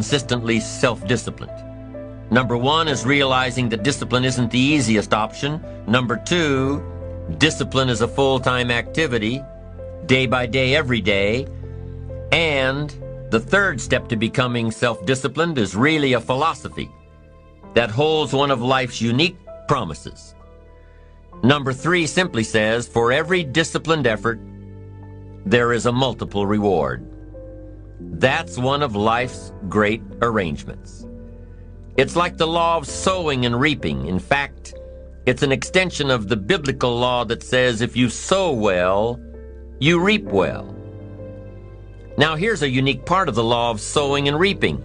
consistently self-disciplined. Number one is realizing that discipline isn't the easiest option. Number two, discipline is a full-time activity, day by day, every day. And the third step to becoming self-disciplined is really a philosophy that holds one of life's unique promises. Number three simply says, for every disciplined effort, there is a multiple reward. That's one of life's great arrangements. It's like the law of sowing and reaping. In fact, it's an extension of the biblical law that says if you sow well, you reap well. Now here's a unique part of the law of sowing and reaping.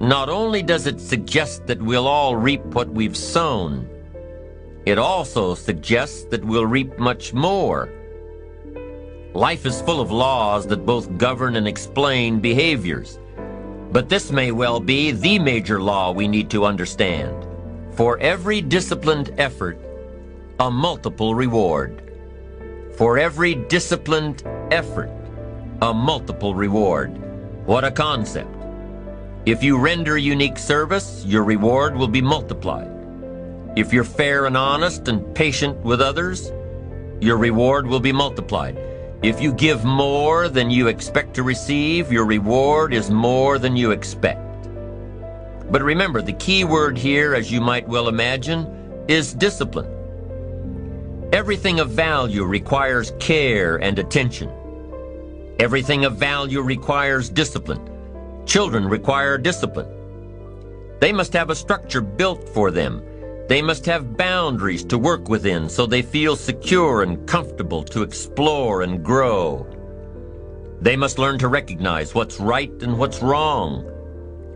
Not only does it suggest that we'll all reap what we've sown, it also suggests that we'll reap much more. Life is full of laws that both govern and explain behaviors. But this may well be the major law we need to understand. For every disciplined effort, a multiple reward. For every disciplined effort, a multiple reward. What a concept. If you render unique service, your reward will be multiplied. If you're fair and honest and patient with others, your reward will be multiplied. If you give more than you expect to receive, your reward is more than you expect. But remember, the key word here, as you might well imagine, is discipline. Everything of value requires care and attention. Everything of value requires discipline. Children require discipline. They must have a structure built for them. They must have boundaries to work within so they feel secure and comfortable to explore and grow. They must learn to recognize what's right and what's wrong,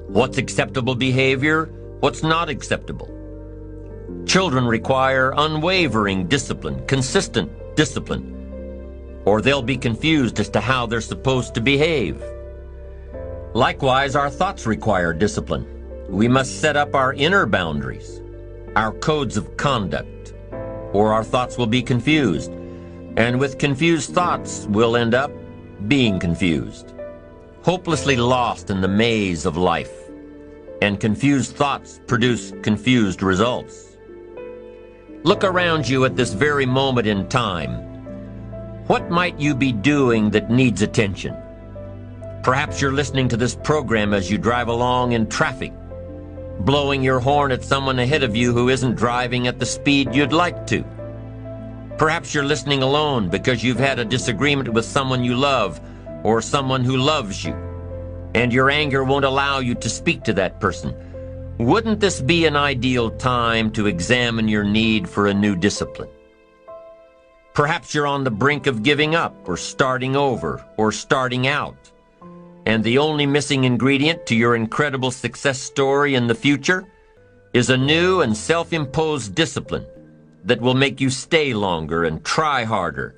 what's acceptable behavior, what's not acceptable. Children require unwavering discipline, consistent discipline, or they'll be confused as to how they're supposed to behave. Likewise, our thoughts require discipline. We must set up our inner boundaries, our codes of conduct, or our thoughts will be confused. And with confused thoughts, we'll end up being confused, hopelessly lost in the maze of life. And confused thoughts produce confused results. Look around you at this very moment in time. What might you be doing that needs attention? Perhaps you're listening to this program as you drive along in traffic, blowing your horn at someone ahead of you who isn't driving at the speed you'd like to. Perhaps you're listening alone because you've had a disagreement with someone you love or someone who loves you, and your anger won't allow you to speak to that person. Wouldn't this be an ideal time to examine your need for a new discipline? Perhaps you're on the brink of giving up or starting over or starting out. And the only missing ingredient to your incredible success story in the future is a new and self-imposed discipline that will make you stay longer and try harder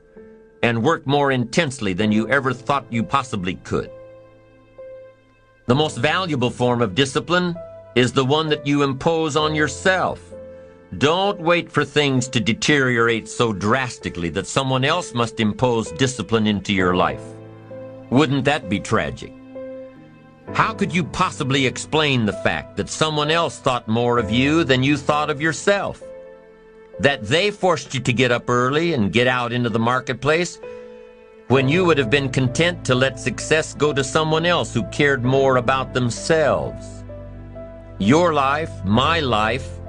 and work more intensely than you ever thought you possibly could. The most valuable form of discipline is the one that you impose on yourself. Don't wait for things to deteriorate so drastically that someone else must impose discipline into your life. Wouldn't that be tragic? How could you possibly explain the fact that someone else thought more of you than you thought of yourself? That they forced you to get up early and get out into the marketplace when you would have been content to let success go to someone else who cared more about themselves? Your life, my life,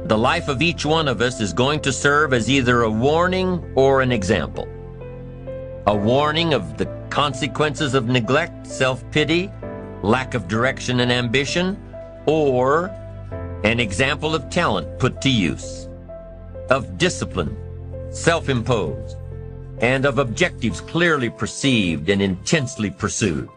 the life of each one of us is going to serve as either a warning or an example. A warning of the consequences of neglect, self-pity, lack of direction and ambition, or an example of talent put to use, of discipline, self-imposed, and of objectives clearly perceived and intensely pursued.